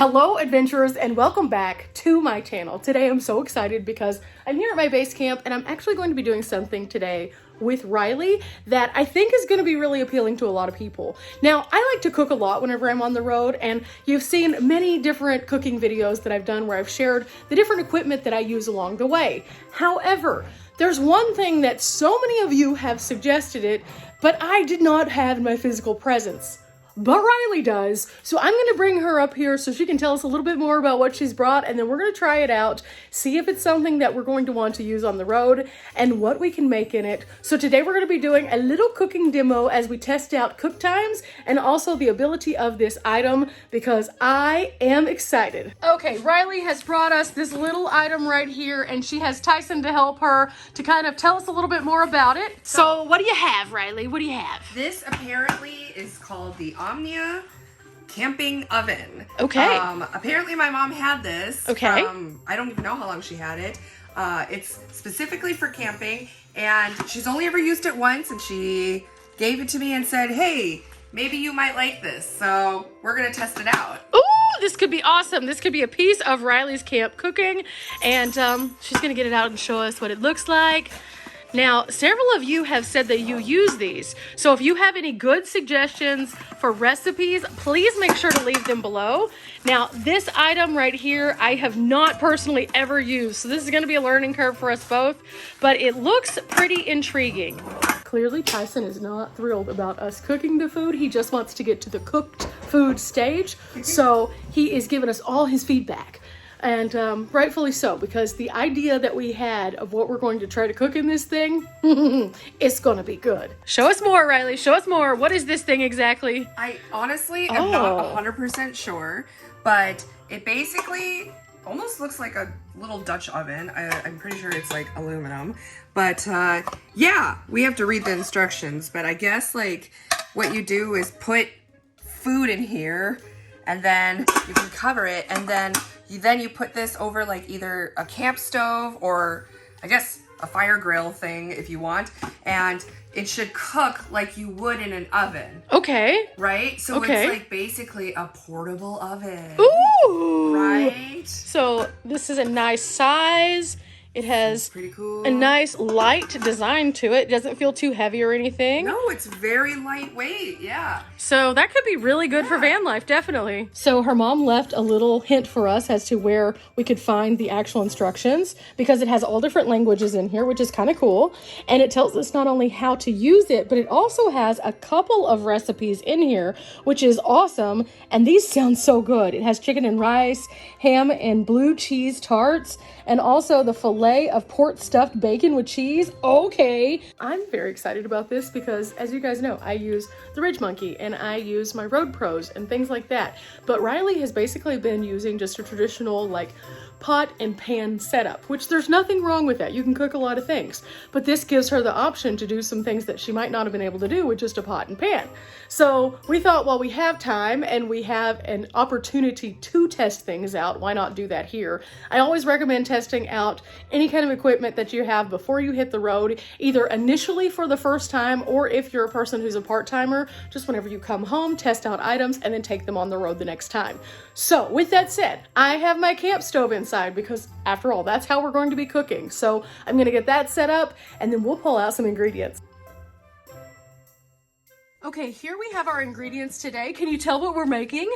Hello adventurers and welcome back to my channel. Today I'm so excited because I'm here at my base camp and I'm actually going to be doing something today with Riley that I think is going to be really appealing to a lot of people. Now, I like to cook a lot whenever I'm on the road, and you've seen many different cooking videos that I've done where I've shared the different equipment that I use along the way. However, there's one thing that so many of you have suggested it, but I did not have in my physical presence. But Riley does, so I'm going to bring her up here so she can tell us a little bit more about what she's brought, and then we're going to try it out, see if it's something that we're going to want to use on the road, and what we can make in it. So today we're going to be doing a little cooking demo as we test out cook times and also the ability of this item, because I am excited. Okay, Riley has brought us this little item right here, and she has Tyson to help her to kind of tell us a little bit more about it. So what do you have, Riley? What do you have? This apparently is called the Omnia Camping Oven. Okay. Apparently my mom had this. Okay. I don't even know how long she had it. It's specifically for camping, and she's only ever used it once, and she gave it to me and said, hey, maybe you might like this. So we're gonna test it out. Ooh, this could be awesome. This could be a piece of Riley's camp cooking, and she's gonna get it out and show us what it looks like. Now, several of you have said that you use these, so if you have any good suggestions for recipes, please make sure to leave them below. Now, this item right here, I have not personally ever used, so this is going to be a learning curve for us both, but it looks pretty intriguing. Clearly, Tyson is not thrilled about us cooking the food. He just wants to get to the cooked food stage, so he is giving us all his feedback. And rightfully so, because the idea that we had of what we're going to try to cook in this thing, it's gonna be good. Show us more, Riley. Show us more. What is this thing exactly? I honestly am not 100% sure, but it basically almost looks like a little Dutch oven. I'm pretty sure it's like aluminum, but yeah, we have to read the instructions. But I guess like what you do is put food in here, and then you can cover it, and then you put this over like either a camp stove or I guess a fire grill thing if you want, and it should cook like you would in an oven. Okay. Right? So okay. It's like basically a portable oven. Ooh. Right? So this is a nice size. It has pretty cool. A nice light design to it. It doesn't feel too heavy or anything. No, it's very lightweight, yeah. So that could be really good for van life, definitely. So her mom left a little hint for us as to where we could find the actual instructions, because it has all different languages in here, which is kind of cool. And it tells us not only how to use it, but it also has a couple of recipes in here, which is awesome. And these sound so good. It has chicken and rice, ham and blue cheese tarts, and also the filet of pork stuffed bacon with cheese. Okay. I'm very excited about this because, as you guys know, I use the Ridge Monkey and I use my Road Pros and things like that. But Riley has basically been using just a traditional like pot and pan setup, which there's nothing wrong with that. You can cook a lot of things, but this gives her the option to do some things that she might not have been able to do with just a pot and pan. So we thought, while we have time and we have an opportunity to test things out, why not do that here? I always recommend testing out any kind of equipment that you have before you hit the road, either initially for the first time, or if you're a person who's a part-timer, just whenever you come home, test out items and then take them on the road the next time. So with that said, I have my camp stove inside because after all, that's how we're going to be cooking. So I'm going to get that set up and then we'll pull out some ingredients. Okay, here we have our ingredients today. Can you tell what we're making?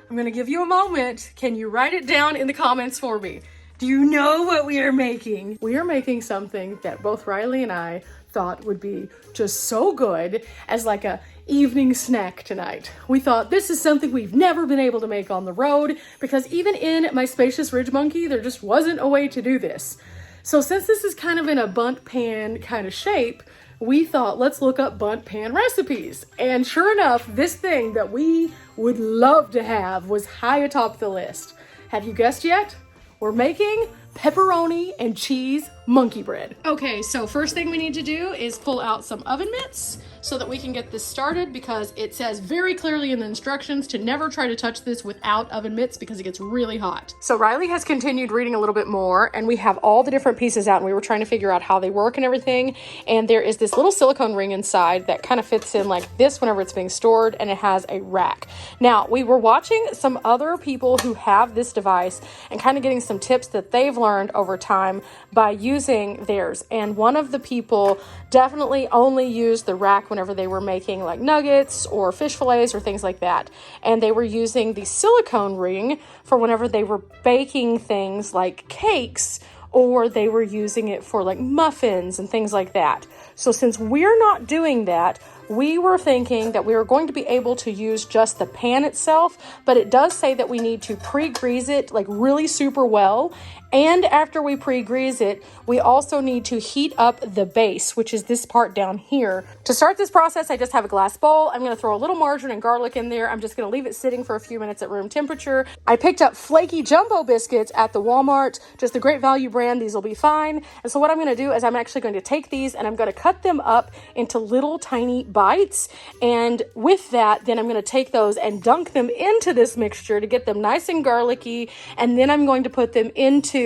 I'm going to give you a moment. Can you write it down in the comments for me? Do you know what we are making? We are making something that both Riley and I thought would be just so good as like a evening snack tonight. We thought this is something we've never been able to make on the road, because even in my spacious Ridge Monkey, there just wasn't a way to do this. So since this is kind of in a bundt pan kind of shape, we thought, let's look up bundt pan recipes. And sure enough, this thing that we would love to have was high atop the list. Have you guessed yet? We're making pepperoni and cheese monkey bread. Okay, so first thing we need to do is pull out some oven mitts so that we can get this started, because it says very clearly in the instructions to never try to touch this without oven mitts because it gets really hot. So Riley has continued reading a little bit more, and we have all the different pieces out, and we were trying to figure out how they work and everything. And there is this little silicone ring inside that kind of fits in like this whenever it's being stored, and it has a rack. Now, we were watching some other people who have this device and kind of getting some tips that they've learned over time by using theirs. And one of the people definitely only used the rack whenever they were making like nuggets or fish fillets or things like that. And they were using the silicone ring for whenever they were baking things like cakes, or they were using it for like muffins and things like that. So since we're not doing that, we were thinking that we were going to be able to use just the pan itself, but it does say that we need to pre-grease it like really super well. And after we pre-grease it, we also need to heat up the base, which is this part down here. To start this process, I just have a glass bowl. I'm gonna throw a little margarine and garlic in there. I'm just gonna leave it sitting for a few minutes at room temperature. I picked up flaky jumbo biscuits at the Walmart, just a great value brand. These will be fine. And so what I'm gonna do is I'm actually going to take these and I'm gonna cut them up into little tiny bites. And with that, then I'm gonna take those and dunk them into this mixture to get them nice and garlicky. And then I'm going to put them into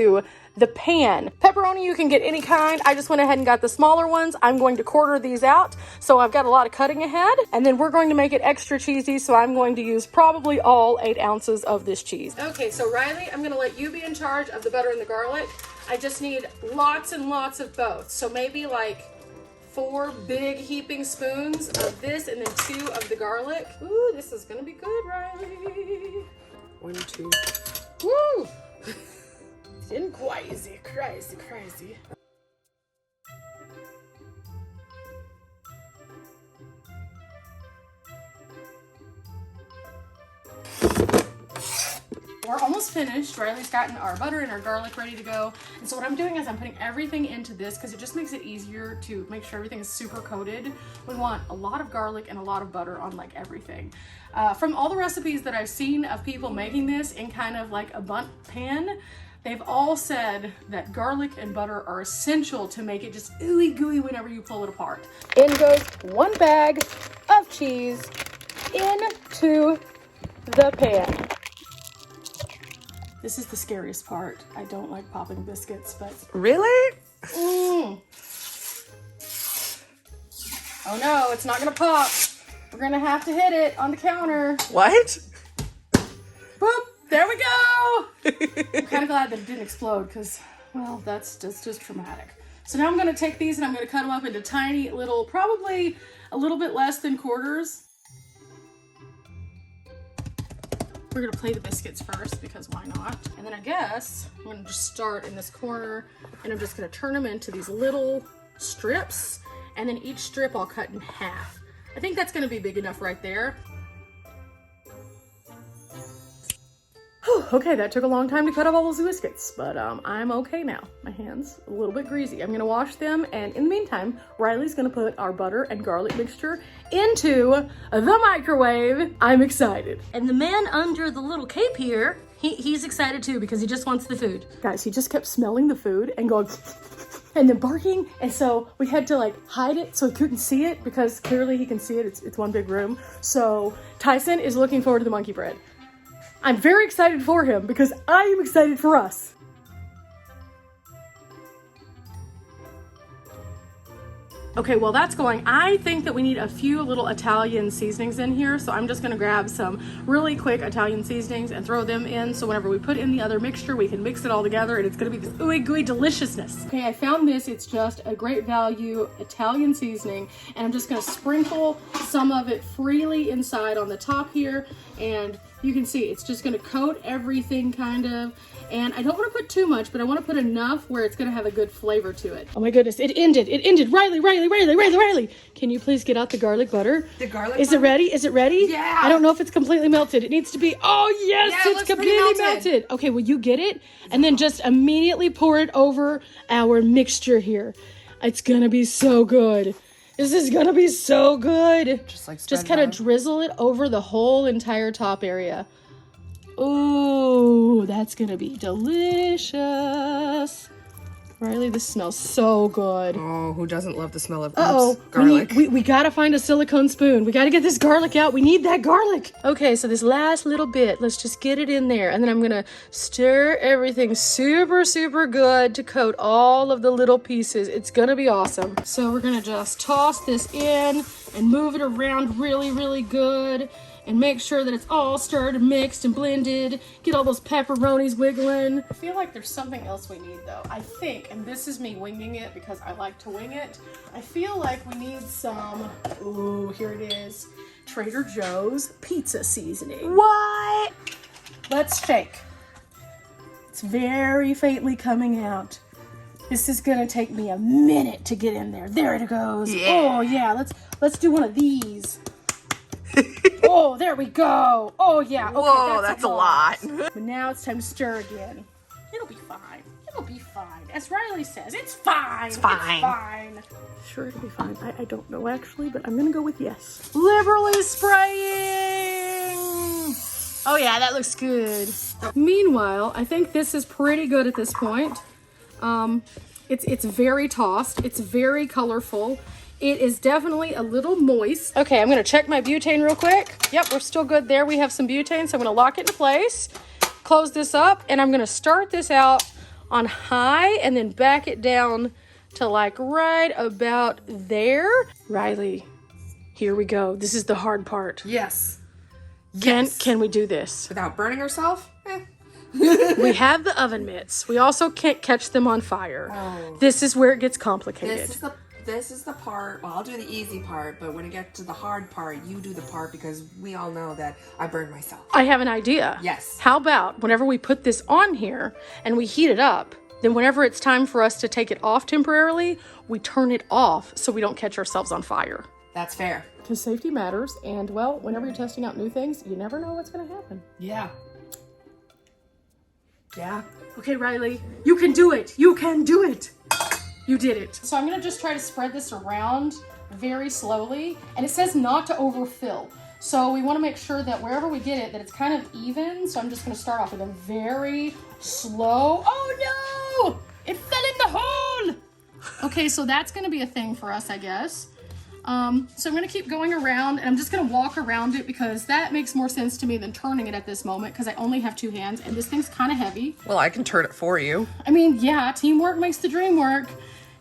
the pan. Pepperoni, you can get any kind. I just went ahead and got the smaller ones. I'm going to quarter these out, so I've got a lot of cutting ahead. And then we're going to make it extra cheesy, so I'm going to use probably all 8 ounces of this cheese. Okay, so Riley, I'm gonna let you be in charge of the butter and the garlic. I just need lots and lots of both. So maybe like 4 big heaping spoons of this and then 2 of the garlic. Ooh, this is gonna be good, Riley. 1, 2. Woo! Getting crazy, crazy, crazy. We're almost finished. Riley's gotten our butter and our garlic ready to go. And so what I'm doing is I'm putting everything into this because it just makes it easier to make sure everything is super coated. We want a lot of garlic and a lot of butter on like everything. From all the recipes that I've seen of people making this in kind of like a bundt pan, they've all said that garlic and butter are essential to make it just ooey gooey whenever you pull it apart. In goes 1 bag of cheese into the pan. This is the scariest part. I don't like popping biscuits, but... Really? Oh no, it's not gonna pop. We're gonna have to hit it on the counter. What? Boop! There we go! I'm kind of glad that it didn't explode because, well, that's just traumatic. So now I'm going to take these and I'm going to cut them up into tiny little, probably a little bit less than quarters. We're going to play the biscuits first because why not? And then I guess I'm going to just start in this corner and I'm just going to turn them into these little strips. And then each strip I'll cut in half. I think that's going to be big enough right there. Okay, that took a long time to cut up all those biscuits, but I'm okay now. My hand's a little bit greasy. I'm gonna wash them, and in the meantime, Riley's gonna put our butter and garlic mixture into the microwave. I'm excited. And the man under the little cape here, he's excited too because he just wants the food. Guys, he just kept smelling the food and going and then barking, and so we had to like hide it so he couldn't see it because clearly he can see it. It's one big room. So Tyson is looking forward to the monkey bread. I'm very excited for him because I am excited for us. Okay, well that's going. I think that we need a few little Italian seasonings in here, so I'm just gonna grab some really quick Italian seasonings and throw them in, so whenever we put in the other mixture, we can mix it all together and it's gonna be this ooey gooey deliciousness. Okay, I found this. It's just a great value Italian seasoning, and I'm just gonna sprinkle some of it freely inside on the top here, and you can see it's just gonna coat everything kind of. And I don't want to put too much, but I want to put enough where it's going to have a good flavor to it. Oh my goodness, it ended. Riley. Can you please get out the garlic butter? The garlic Is it ready? Is it ready? Yeah. I don't know if it's completely melted. It needs to be. Oh yes, yeah, it's completely melted. Okay, well you get it and then just immediately pour it over our mixture here. It's going to be so good. This is going to be so good. Just kind of drizzle it over the whole entire top area. Ooh, that that's gonna be delicious. Riley, this smells so good. Oh, who doesn't love the smell of garlic? We gotta find a silicone spoon. We gotta get this garlic out. We need that garlic. Okay, so this last little bit, let's just get it in there. And then I'm gonna stir everything super, super good to coat all of the little pieces. It's gonna be awesome. So we're gonna just toss this in and move it around really, really good. And make sure that it's all stirred and mixed and blended. Get all those pepperonis wiggling. I feel like there's something else we need though. I think, and this is me winging it because I like to wing it. I feel like we need some, ooh, here it is. Trader Joe's pizza seasoning. What? Let's shake. It's very faintly coming out. This is gonna take me a minute to get in there. There it goes. Yeah. Oh yeah, let's do one of these. Oh, there we go. Oh, yeah. Okay, whoa, that's a lot. But now it's time to stir again. It'll be fine. It'll be fine. As Riley says, it's fine. It's fine. It's fine. Sure, it'll be fine. I don't know, actually, but I'm going to go with yes. Liberally spraying. Oh, yeah, that looks good. Meanwhile, I think this is pretty good at this point. It's very tossed. It's very colorful. It is definitely a little moist. Okay, I'm gonna check my butane real quick. Yep, we're still good there. We have some butane, so I'm gonna lock it into place, close this up, and I'm gonna start this out on high and then back it down to like right about there. Riley, here we go. This is the hard part. Yes. Can we do this? Without burning ourselves? We have the oven mitts. We also can't catch them on fire. Oh. This is where it gets complicated. This is the part, well, I'll do the easy part, but when it gets to the hard part, you do the part because we all know that I burned myself. I have an idea. Yes. How about whenever we put this on here and we heat it up, then whenever it's time for us to take it off temporarily, we turn it off so we don't catch ourselves on fire. That's fair. Because safety matters, and well, whenever you're testing out new things, you never know what's going to happen. Yeah. Yeah. Okay, Riley, you can do it. You can do it. You did it. So I'm gonna just try to spread this around very slowly. And it says not to overfill. So we wanna make sure that wherever we get it, that it's kind of even. So I'm just gonna start off with a very slow, oh no! It fell in the hole! Okay, so that's gonna be a thing for us, I guess. So I'm gonna keep going around and I'm just gonna walk around it because that makes more sense to me than turning it at this moment because I only have two hands and this thing's kind of heavy. Well, I can turn it for you. I mean, yeah, teamwork makes the dream work.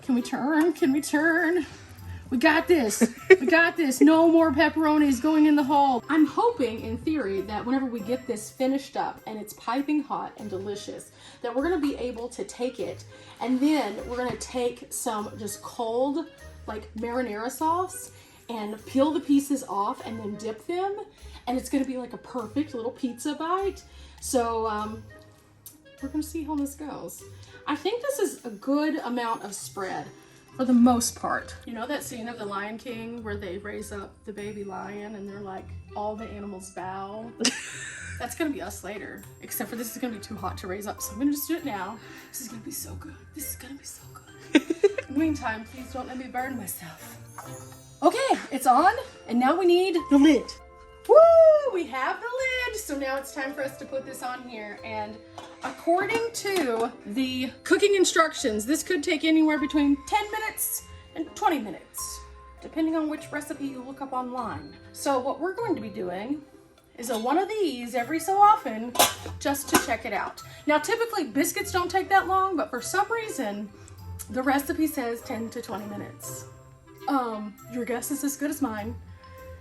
Can we turn? Can we turn? We got this. We got this. No more pepperonis going in the hole. I'm hoping, in theory, that whenever we get this finished up and it's piping hot and delicious, that we're going to be able to take it and then we're going to take some just cold, like marinara sauce and peel the pieces off and then dip them. And it's going to be like a perfect little pizza bite. So, we're going to see how this goes. I think this is a good amount of spread for the most part. You know that scene of The Lion King where they raise up the baby lion and they're like, all the animals bow? That's gonna be us later. Except for this is gonna be too hot to raise up, so I'm gonna just do it now. This is gonna be so good. This is gonna be so good. In the meantime, please don't let me burn myself. Okay, it's on, and now we need the lid. Woo! We have the lid, so now it's time for us to put this on here. And according to the cooking instructions, this could take anywhere between 10 minutes and 20 minutes, depending on which recipe you look up online. So what we're going to be doing is one of these every so often just to check it out. Now, typically biscuits don't take that long, but for some reason, the recipe says 10 to 20 minutes. Your guess is as good as mine.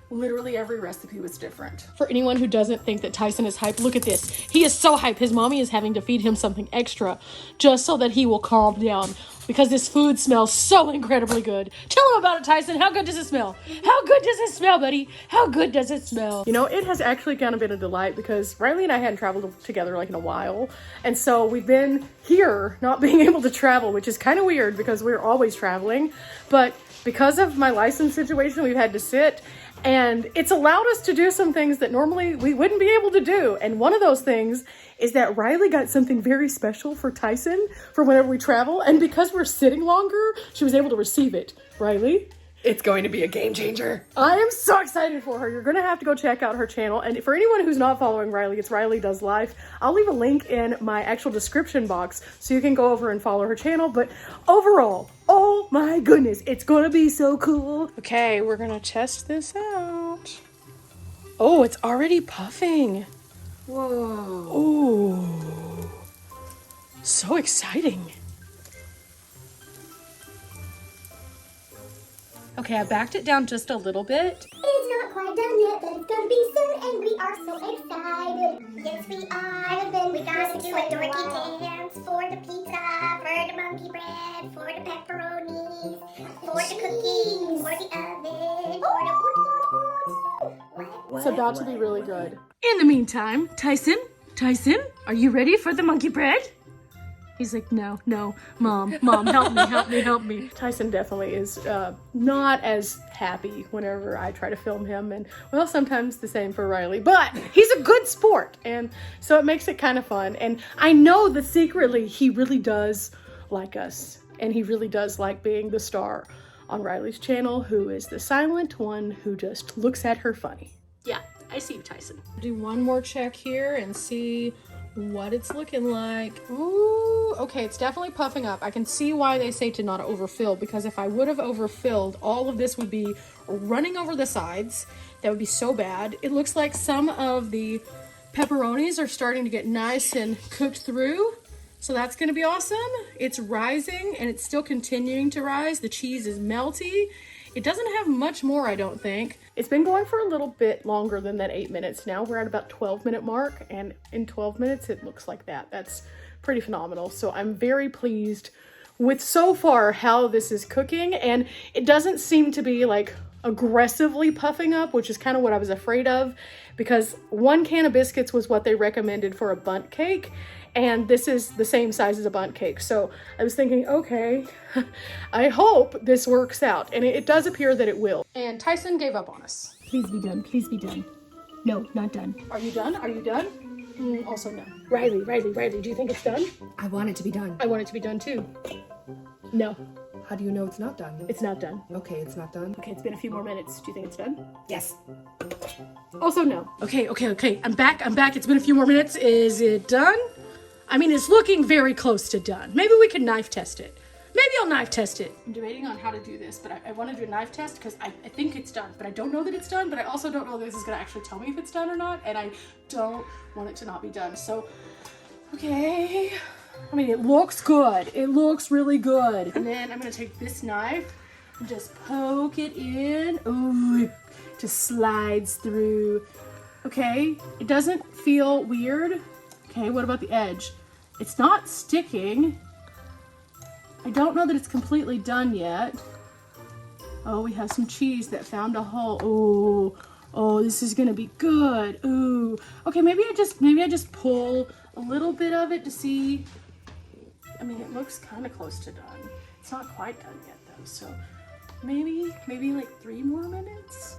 Literally every recipe was different. For anyone who doesn't think that Tyson is hype, look at this. He is so hype. His mommy is having to feed him something extra just so that he will calm down because this food smells so incredibly good. Tell him about it, Tyson. How good does it smell? How good does it smell, buddy? How good does it smell? You know, it has actually kind of been a delight because Riley and I hadn't traveled together like in a while. And so we've been here not being able to travel, which is kind of weird because we're always traveling. But because of my license situation, we've had to sit. And it's allowed us to do some things that normally we wouldn't be able to do. And one of those things is that Riley got something very special for Tyson for whenever we travel. And because we're sitting longer, she was able to receive it. Riley, It's going to be a game changer. I am so excited for her. You're going to have to go check out her channel. And for anyone who's not following Riley, it's Riley Does Life. I'll leave a link in my actual description box so you can go over and follow her channel. But overall, oh my goodness, it's going to be so cool. Okay, we're going to test this out. Oh, it's already puffing. Whoa. Oh, so exciting. Okay, I backed it down just a little bit. It's not quite done yet, but it's gonna be soon, and we are so excited. Yes, we are. And then we gotta do a dorky dance for the pizza, for the monkey bread, for the pepperonis, for the cookies, for the oven, for the It's about to be really good. In the meantime, Tyson, are you ready for the monkey bread? He's like, no, mom, help me. Tyson definitely is not as happy whenever I try to film him. And well, sometimes the same for Riley, but he's a good sport. And so it makes it kind of fun. And I know that secretly he really does like us. And he really does like being the star on Riley's channel, who is the silent one who just looks at her funny. Yeah, I see you, Tyson. Do one more check here and see what it's looking like. Ooh, okay, it's definitely puffing up. I can see why they say to not overfill, because if I would have overfilled, all of this would be running over the sides. That would be so bad. It looks like some of the pepperonis are starting to get nice and cooked through. So that's gonna be awesome. It's rising and it's still continuing to rise. The cheese is melty. It doesn't have much more, I don't think. It's been going for a little bit longer than that 8 minutes now. We're at about 12-minute mark, and in 12 minutes, it looks like that. That's pretty phenomenal. So I'm very pleased with so far how this is cooking, and it doesn't seem to be like aggressively puffing up, which is kind of what I was afraid of, because 1 can of biscuits was what they recommended for a bundt cake, and this is the same size as a bundt cake. So I was thinking, okay, I hope this works out. And it does appear that it will. And Tyson gave up on us. Please be done. Please be done. No, not done. Are you done? Are you done? Also no. Riley, do you think it's done? I want it to be done. I want it to be done too. No. How do you know it's not done? It's not done. Okay, it's not done. Okay, it's been a few more minutes. Do you think it's done? Yes. Also no. Okay. I'm back. It's been a few more minutes. Is it done? I mean, it's looking very close to done. Maybe we could knife test it. Maybe I'll knife test it. I'm debating on how to do this, but I want to do a knife test because I think it's done, but I don't know that it's done, but I also don't know that this is going to actually tell me if it's done or not, and I don't want it to not be done. So, okay. I mean, it looks good. It looks really good. And then I'm going to take this knife and just poke it in. Ooh, it just slides through. Okay, it doesn't feel weird. Okay, what about the edge? It's not sticking. I don't know that it's completely done yet. Oh, we have some cheese that found a hole. Oh, this is gonna be good. Ooh. Okay, maybe I just pull a little bit of it to see. I mean, it looks kind of close to done. It's not quite done yet though, so maybe like 3 more minutes.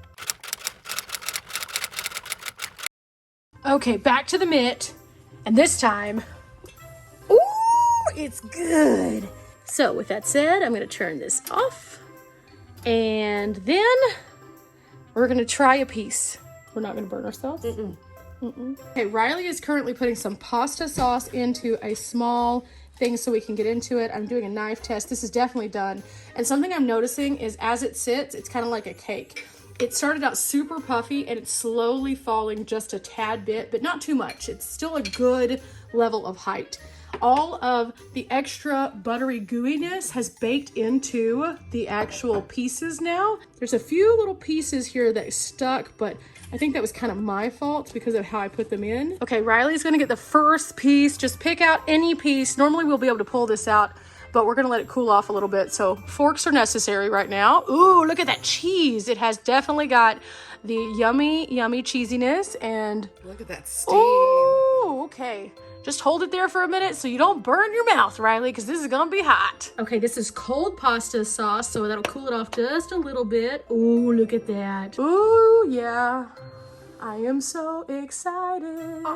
Okay, back to the mitt. And this time, ooh, it's good. So with that said, I'm gonna turn this off, and then we're gonna try a piece. We're not gonna burn ourselves. Okay, Riley is currently putting some pasta sauce into a small thing so we can get into it. I'm doing a knife test. This is definitely done. And something I'm noticing is as it sits, it's kind of like a cake. It started out super puffy and it's slowly falling just a tad bit, but not too much. It's still a good level of height. All of the extra buttery gooiness has baked into the actual pieces now. There's a few little pieces here that stuck, but I think that was kind of my fault because of how I put them in. Okay, Riley's gonna get the first piece. Just pick out any piece. Normally we'll be able to pull this out, but we're gonna let it cool off a little bit. So forks are necessary right now. Ooh, look at that cheese. It has definitely got the yummy cheesiness and look at that steam. Ooh, okay. Just hold it there for a minute so you don't burn your mouth, Riley, because this is gonna be hot. Okay, this is cold pasta sauce, so that'll cool it off just a little bit. Ooh, look at that. Ooh, yeah. I am so excited.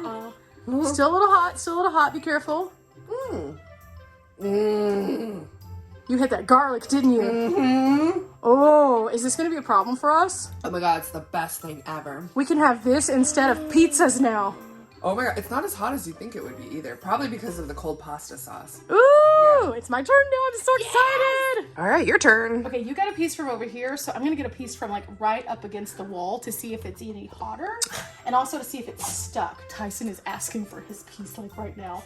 Still a little hot, be careful. You hit that garlic, didn't you? Mm-hmm. Oh, is this going to be a problem for us? Oh my god, it's the best thing ever. We can have this instead of pizzas now. Oh my god, it's not as hot as you think it would be either. Probably because of the cold pasta sauce. Ooh, It's my turn now. I'm so excited. All right, your turn. Okay, you got a piece from over here, so I'm gonna get a piece from like right up against the wall to see if it's any hotter, and also to see if it's stuck. Tyson is asking for his piece like right now.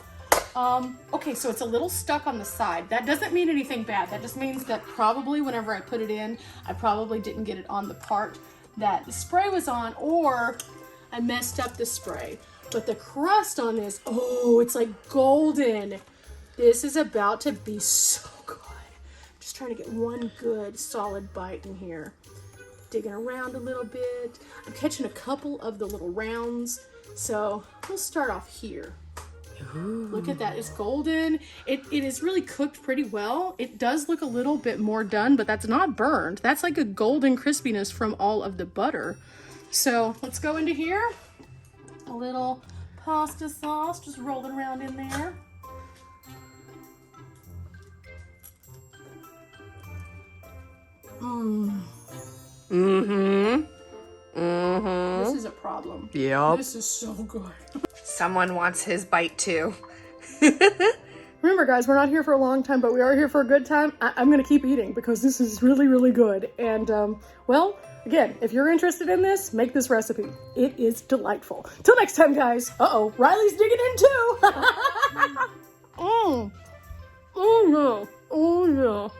Okay, so it's a little stuck on the side. That doesn't mean anything bad. That just means that probably whenever I put it in, I probably didn't get it on the part that the spray was on, or I messed up the spray. But the crust on this, oh, it's like golden. This is about to be so good. Just trying to get one good solid bite in here. Digging around a little bit. I'm catching a couple of the little rounds. So we'll start off here. Ooh. Look at that, it's golden. It is really cooked pretty well. It does look a little bit more done, but that's not burned. That's like a golden crispiness from all of the butter. So let's go into here. A little pasta sauce just rolling around in there. This is a problem. Yep. This is so good. Someone wants his bite too. Remember, guys, we're not here for a long time, but we are here for a good time. I'm going to keep eating because this is really, really good. And, well, again, if you're interested in this, make this recipe. It is delightful. Till next time, guys. Uh-oh, Riley's digging in too. Oh, no. Oh, no.